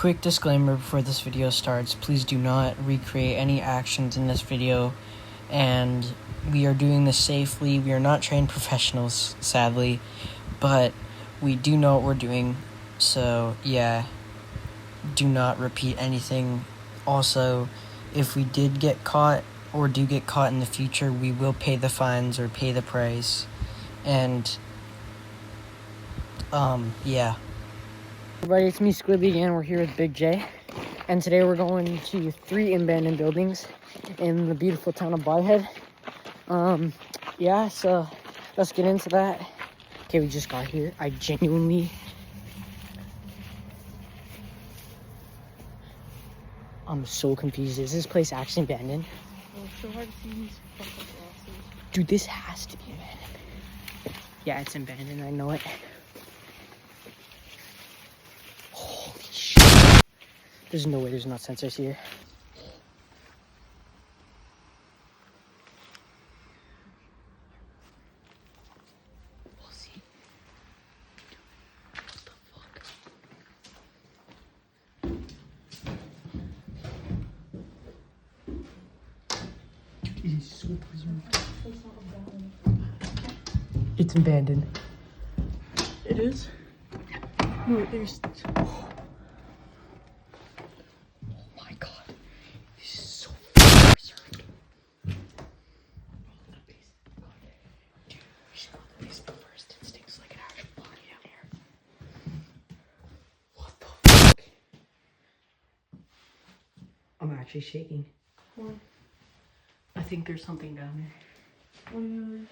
Quick disclaimer before this video starts, please do not recreate any actions in this video, and we are doing this safely. We are not trained professionals, sadly, but we do know what we're doing, so yeah, do not repeat anything. Also, if we did get caught or do get caught in the future, we will pay the fines or pay the price, and yeah. Everybody, it's me, Squidly, again. We're here with Big J, and today we're going to 3 abandoned buildings in the beautiful town of Butthead. Yeah, so let's get into that. Okay, we just got here. I'm so confused. Is this place actually abandoned? Oh, it's so hard to see these fucking glasses. Dude, this has to be abandoned. Yeah, it's abandoned. I know it. Holy shit. There's no way there's not sensors here. We'll see. What the fuck? Dude, it is so preserved. It's abandoned. It is? No, there's... Oh my god. This is so preserved. Dude, we should go to this first. It stinks like an actual body down here. What the fuck? I'm actually shaking. What? I think there's something down there. What do you...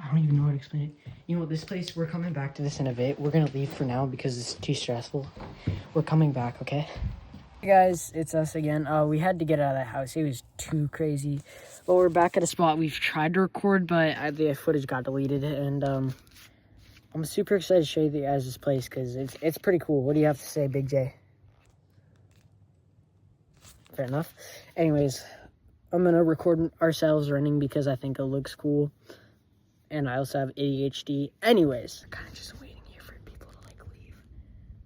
I don't even know how to explain it. You know, this place, we're coming back to this in a bit. We're gonna leave for now because it's too stressful. We're coming back, okay? Hey guys, it's us again. We had to get out of that house. It was too crazy. But we're back at a spot we've tried to record, but the footage got deleted. And I'm super excited to show you guys this place because it's pretty cool. What do you have to say, Big J? Fair enough. Anyways, I'm gonna record ourselves running because I think it looks cool. And I also have ADHD. Anyways, kind of just waiting here for people to leave.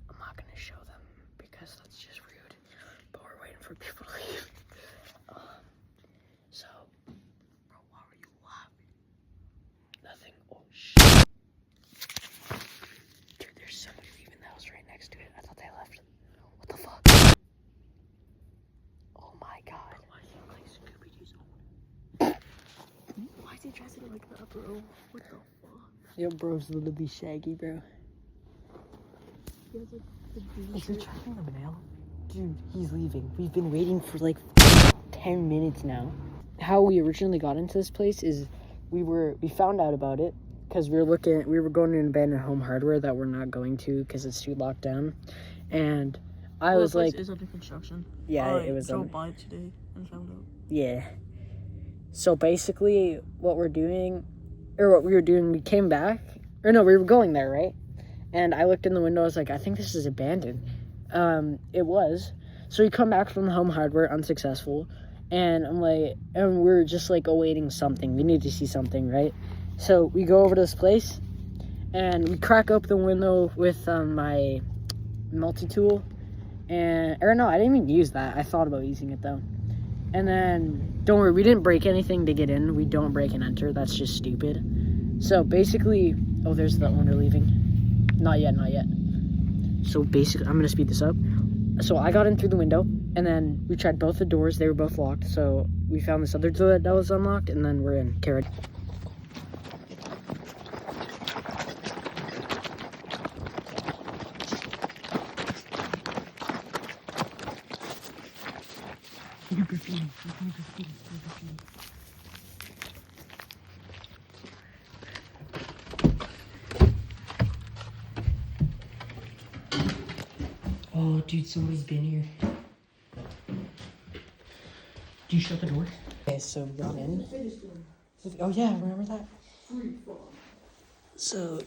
I'm not gonna show them because that's just rude. But we're waiting for people to leave. So, bro, why were you laughing? Nothing. Oh shit. Dude, there's somebody leaving the house right next to it. I thought they left. What the fuck? Oh my god. Bro, why do you look like Scooby-Doo's own? Why is he dressing like that, bro? What the fuck? Yo, bro's literally Shaggy, bro. He has like the blue Is he shirt. tracking the mail? Dude, he's leaving. We've been waiting for like 10 minutes now. How we originally got into this place is we found out about it because we were going to an abandoned home hardware that we're not going to because it's too locked down. And I was like, is under construction. yeah, it was. I drove by it today and found out. Yeah. So basically, what we were doing, we came back. Or no, we were going there, right? And I looked in the window, I was like, I think this is abandoned. It was. So we come back from the home hardware, unsuccessful. And we're just like awaiting something. We need to see something, right? So we go over to this place, and we crack open the window with my multi-tool. Or no, I didn't even use that. I thought about using it though. And then, don't worry, we didn't break anything to get in. We don't break and enter. That's just stupid. So basically, oh, there's the owner leaving. Not yet. So basically, I'm going to speed this up. So I got in through the window, and then we tried both the doors. They were both locked. So we found this other door that was unlocked, and then we're in. Okay, ready? Graffiti. Oh, dude, somebody's been here. Do you shut the door? Okay, so we got in. Oh yeah, remember that? So,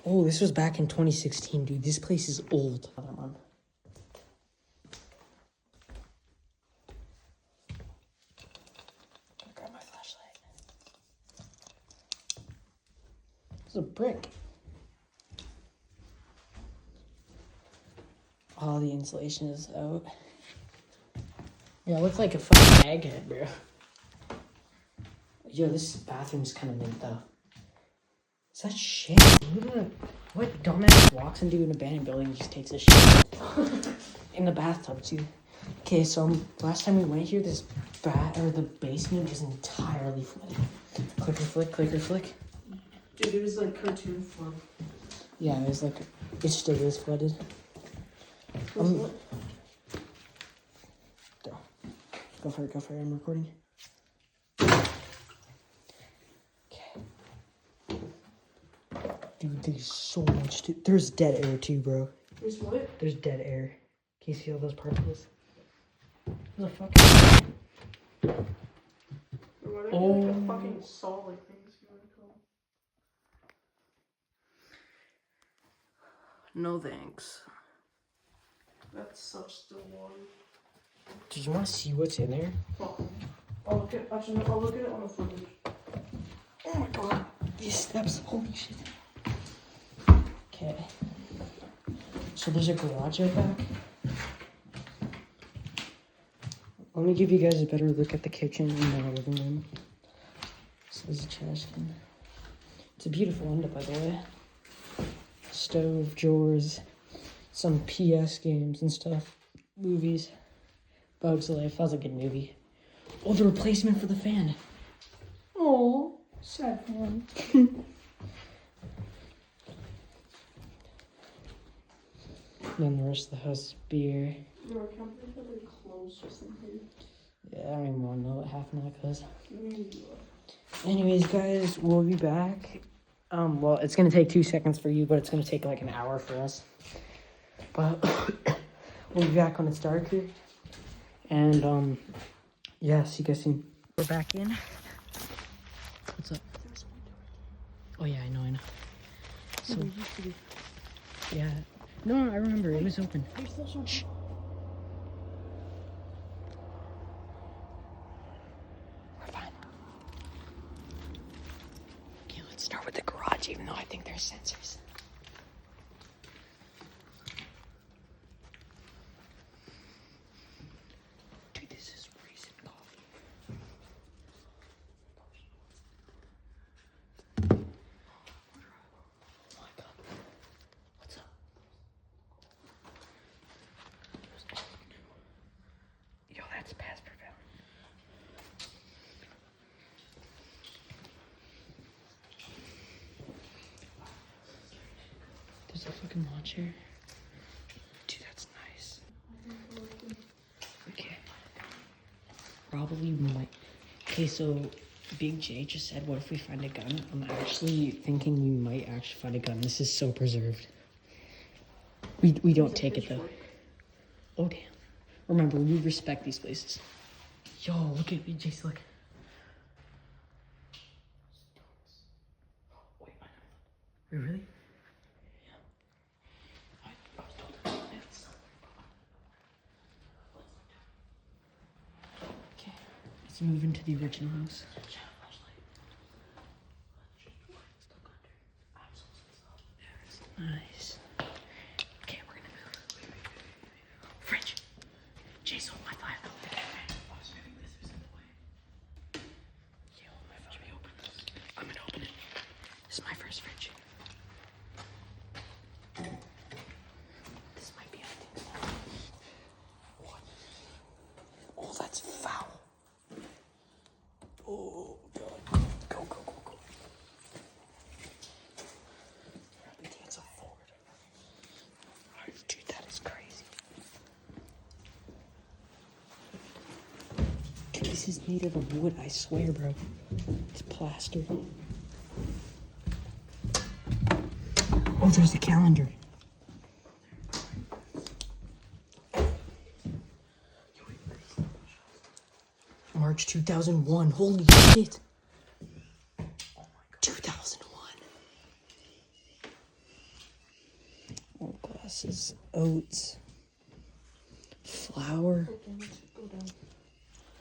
oh, this was back in 2016, dude. This place is old. Grab my flashlight. It's a brick. All the insulation is out. Yeah, it looks like a fucking egghead, bro. Yo, this bathroom's kind of mint though. Is that shit? What dumbass walks into an abandoned building and just takes a shit in the bathtub too? Okay, so last time we went here, this the basement was entirely flooded. Clicker flick, clicker flick. Dude, it was like cartoon form. Yeah, it was like it still is flooded. Go for it, go for it. I'm recording. Dude, there's so much. There's dead air too, bro. There's what? There's dead air. Can you see all those particles? There's a fucking. Oh. Like a fucking solid things you want to call. No thanks. That's such still water. Do you want to see what's in there? I'll look at it on the footage. Oh my god. These steps, holy shit. Okay. So there's a garage out back. Let me give you guys a better look at the kitchen and the living room. So there's a trash can. It's a beautiful window, by the way. Stove, drawers, some PS games and stuff. Movies. Bugs Life. That was a good movie. Oh, the replacement for the fan. Oh, sad one. Then the rest of the house is beer. No, I can't believe that they closed just in here. Yeah, I don't even want to know what happened to that close. Anyways, guys, we'll be back. Well, it's gonna take 2 seconds for you, but it's gonna take like an hour for us. But we'll be back when it's darker. And yeah, see you guys soon. We're back in. What's up? Oh yeah, I know. So yeah. No, I remember it was open. Shh. We're fine. Okay, let's start with the garage, even though I think there's sensors. Dude, this is recent coffee. Oh my god. What's up? Yo, that's past prevailing. There's a fucking lawn chair. Dude, that's nice. Okay. Probably might. Okay, so Big J just said, what if we find a gun? I'm actually thinking we might actually find a gun. This is so preserved. We don't take it though. Oh damn. Remember, we respect these places. Yo, look at Big J's, look. Wait, really? Okay, let's move into the original house. Nice. Okay, we're gonna move. Fridge. Jason, hold my file. Yeah, hold my file. Let me open this. I'm gonna open it. This is my first fridge. This might be empty. What? Oh, that's foul. Oh, God. Go, go, go, go. I think that's a Ford. Oh, dude, that is crazy. Dude, this is made out of wood, I swear, bro. It's plaster. Oh, there's the calendar. March 2001. Holy shit. 2001. More glasses. Oats. Flour.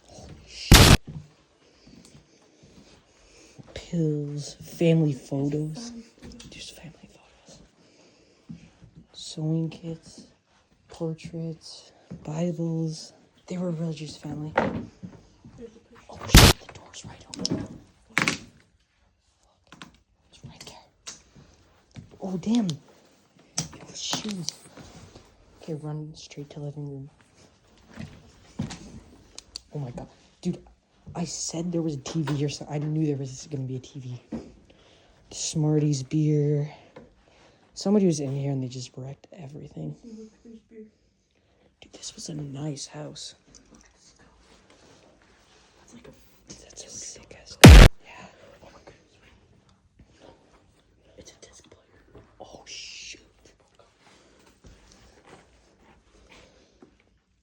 Holy shit. Pills. Family photos. There's family photos. Sewing kits. portraits, Bibles. They were a religious family. Oh shit, the door's right open. It's right there. Oh damn. Yo, shoes. Okay, run straight to living room. Oh my god. Dude, I said there was a TV or something. I knew there was gonna be a TV. Smarties beer. Somebody was in here and they just wrecked everything. Dude, this was a nice house. That's a sick ass. Yeah. Oh my goodness. It's a disc player. Oh shoot.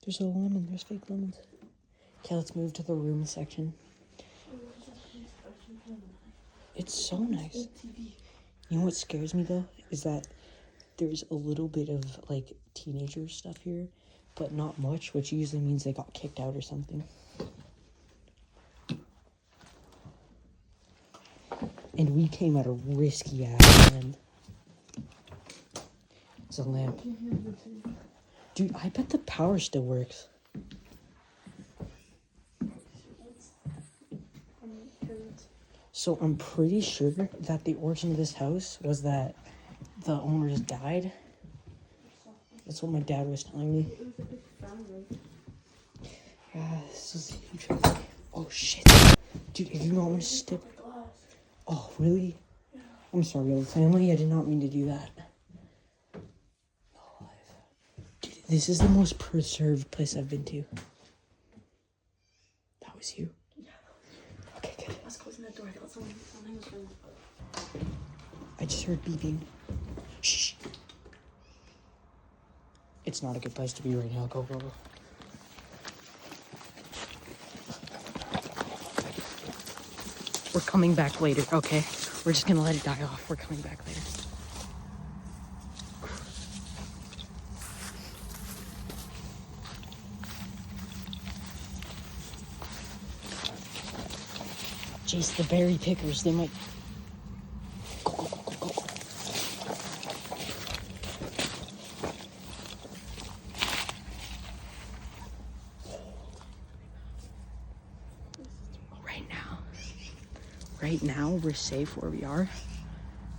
There's a lemon. There's fake lemons. Okay, let's move to the room section. It's so nice. You know what scares me though? Is that there's a little bit of like teenager stuff here, but not much, which usually means they got kicked out or something. And we came at a risky ass end. It's a lamp. Dude, I bet the power still works. So I'm pretty sure that the origin of this house was that the owners died. That's what my dad was telling me. Yeah, this is huge. Oh shit. Dude, I do not want to step. Oh, really? I'm sorry, old family. I did not mean to do that. Dude, this is the most preserved place I've been to. That was you. Okay, good. I was closing that door. I thought something was going. I just heard beeping. Shh. It's not a good place to be right now. Go, go, go. We're coming back later, okay? We're just gonna let it die off. We're coming back later. Jeez, the berry pickers, they might... Go, go, go, go, go, go. Right now, we're safe where we are,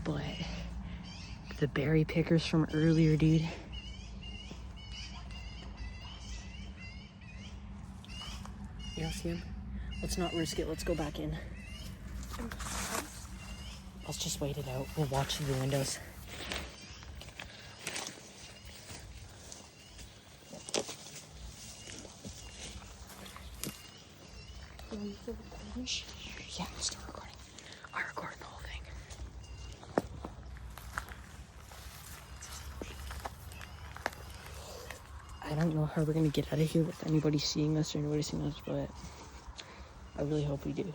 but the berry pickers from earlier, dude. You don't see him? Let's not risk it. Let's go back in. Let's just wait it out. We'll watch through the windows. Yeah, I'm still recording. I recorded the whole thing. I don't know how we're gonna get out of here with anybody seeing us or anybody seeing us, but I really hope we do.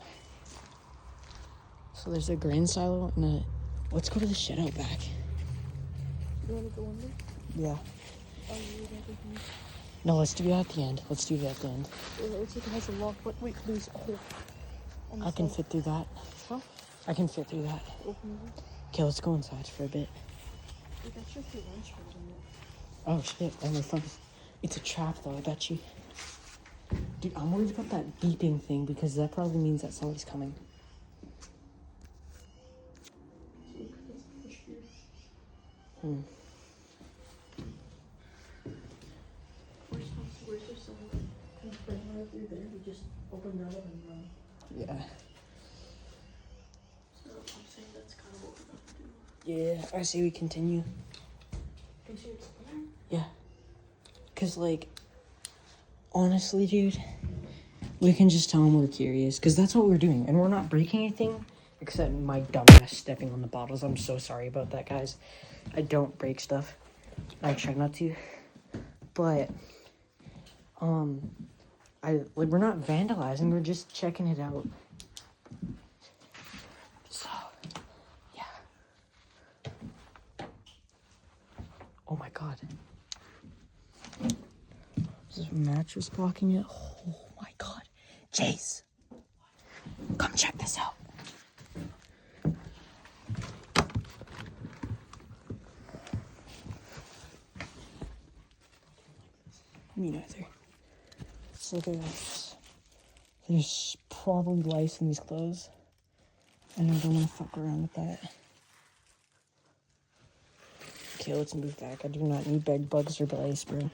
So there's a grain silo and a... Let's go to the shed out back. You want to go under? Yeah. Oh, you would everything. No, let's do it at the end. Let's do it at the end. It looks like it has a lock. Wait, there's a hole. I can fit through that. Huh? I can fit through that. Open it. Okay, let's go inside for a bit. Wait, that's just your lunch in it. Oh shit, oh my phone. It's a trap though, I bet you. Dude, I'm worried about that beeping thing because that probably means that somebody's coming. Where's there someone kind of right through there? We just open that up and run. Yeah. So I'm saying that's kind of what we're about to do. Yeah, I say we continue. Can you see what's there? Yeah. Cause like, honestly, dude, we can just tell them we're curious. Cause that's what we're doing. And we're not breaking anything. Except my dumbass stepping on the bottles. I'm so sorry about that, guys. I don't break stuff. I try not to. But, we're not vandalizing. We're just checking it out. So, yeah. Oh my god. Is this a mattress blocking it? Oh my god. Chase. Come check this out. Me neither. So there's probably lice in these clothes. And I don't want to fuck around with that. Okay, let's move back. I do not need bed bugs or lice, bro.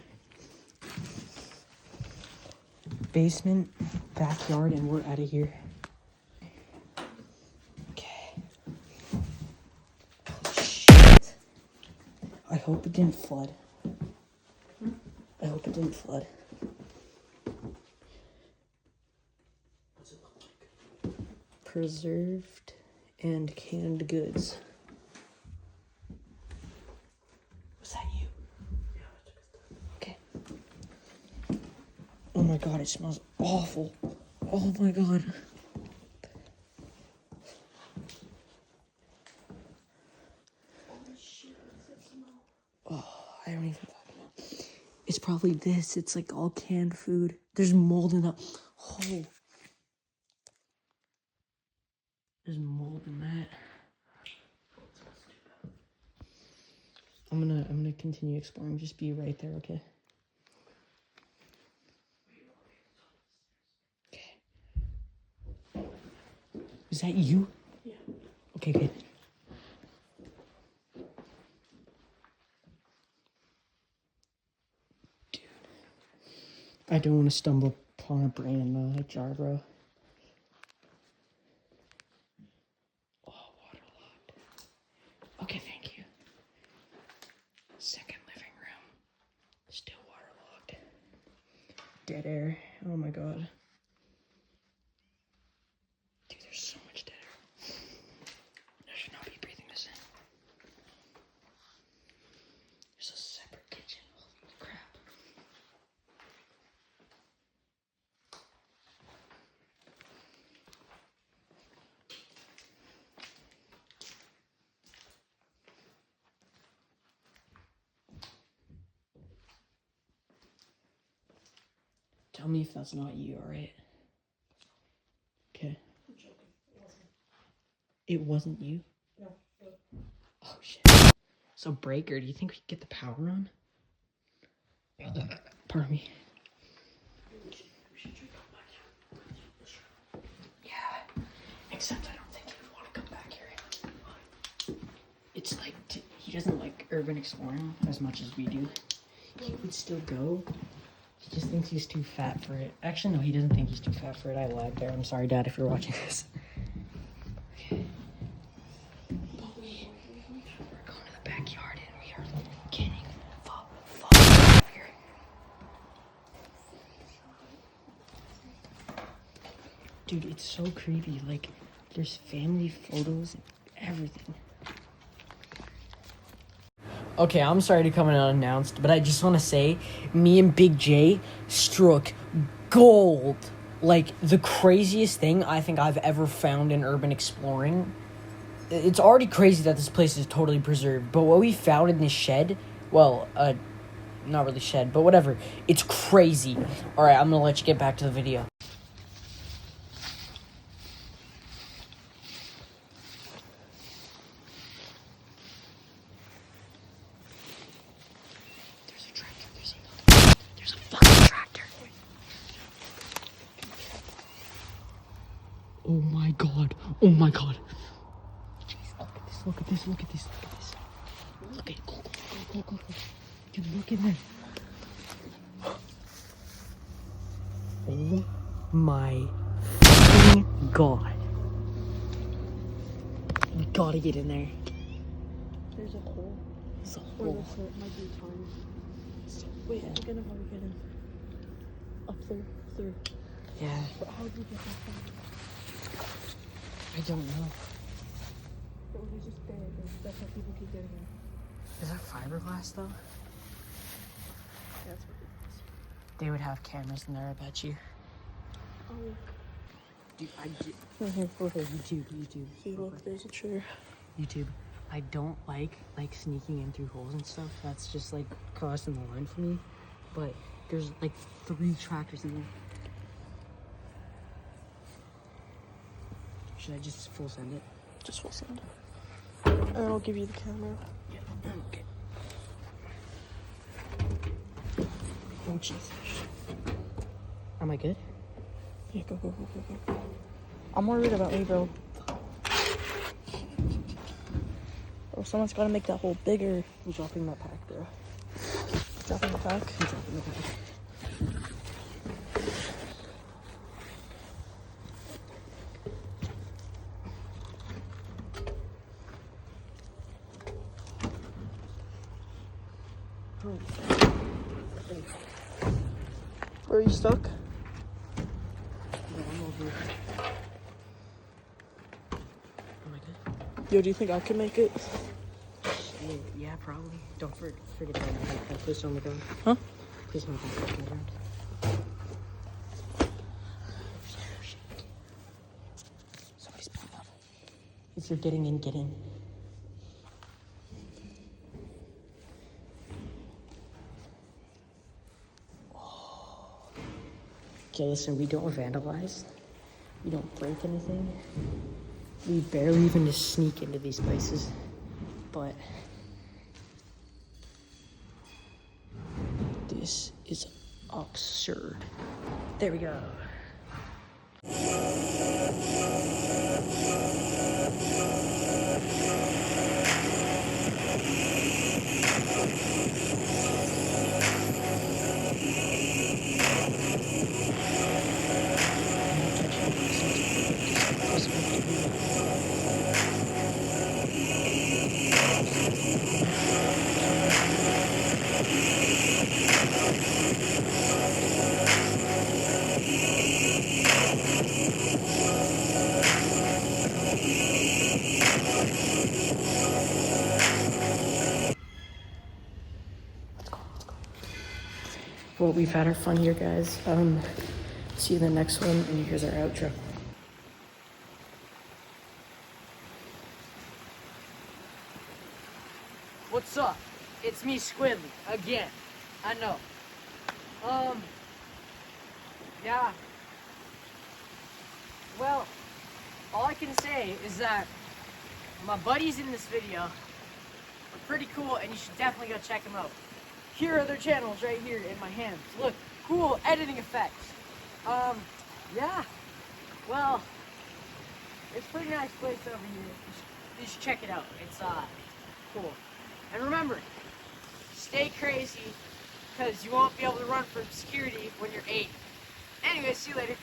Basement, backyard, and we're out of here. Okay. Shit. I hope it didn't flood. I hope it didn't flood. What's it look like? Preserved and canned goods. Was that you? Yeah, I took it. Okay. Oh my god, it smells awful. Oh my god. Oh, I don't even fucking know. It's probably this. It's like all canned food. There's mold in that. Oh. There's mold in that. I'm gonna continue exploring. Just be right there, okay? Okay. Is that you? Yeah. Okay, good. Dude. I don't want to stumble upon a brain in the jar, bro. Oh, waterlogged. Okay, thank you. Second living room. Still waterlogged. Dead air. Oh my god. Dude, there's so much dead air. I should not be breathing this in. There's a separate kitchen. Holy crap. Tell me if that's not you, alright? Okay. I'm joking. It wasn't. It wasn't you? No. Oh shit. So breaker, do you think we could get the power on? Pardon me. We should check out back here. Yeah. Except I don't think he would want to come back here. It's like, he doesn't like urban exploring as much as we do. He would still go. He just thinks he's too fat for it. Actually, no, he doesn't think he's too fat for it. I lied there. I'm sorry, Dad, if you're watching this. Okay. But we're going to the backyard and we are getting the fuck out of here. Dude, it's so creepy. Like, there's family photos and everything. Okay, I'm sorry to come in unannounced, but I just want to say, me and Big J struck gold. Like, the craziest thing I think I've ever found in urban exploring. It's already crazy that this place is totally preserved, but what we found in this shed, well, not really shed, but whatever, it's crazy. Alright, I'm gonna let you get back to the video. There's a fucking tractor. Oh my god. Oh my god. Jeez, look at this. Look at this. Look at go. Dude, look in there. Oh my fucking god. We gotta get in there. There's a hole. There's a Or hole. the hole might be tiny. So, Wait, I'm gonna how we get in. Up there. There. yeah, But how did we get that far? I don't know. It was just there. That's how people keep getting in. Is that fiberglass though? That's what it is. They would have cameras in there, I bet you. Oh, Dude, I did. okay. YouTube. See, look, there's a chair. YouTube. I don't like sneaking in through holes and stuff. That's just like crossing the line for me. But there's like 3 tractors in there. Should I just full send it? Just full send. And I'll give you the camera. Yeah. Okay. Oh, Jesus. Am I good? Yeah, go. I'm worried about me, bro. Bro, someone's gotta make that hole bigger. I'm dropping my pack, bro. Dropping the pack. I'm dropping the pack. Bro, are you stuck? No, I'm over. Am I good? Yo, do you think I can make it? Yeah, probably. Don't forget to please don't look on. Huh? Please don't look on the ground. Somebody's pulling up. If you're getting in, get in. Okay, listen, we don't vandalize. We don't break anything. We barely even just sneak into these places. But this is absurd. There we go. Well, we've had our fun here, guys. See you in the next one, and here's our outro. What's up? It's me, Squidly, again. I know. Yeah. Well, all I can say is that my buddies in this video are pretty cool, and you should definitely go check them out. Here are their channels right here in my hands. Look, cool editing effects. Yeah. Well, it's a pretty nice place over here. You should check it out. It's cool. And remember, stay crazy, because you won't be able to run from security when you're 8. Anyway, see you later.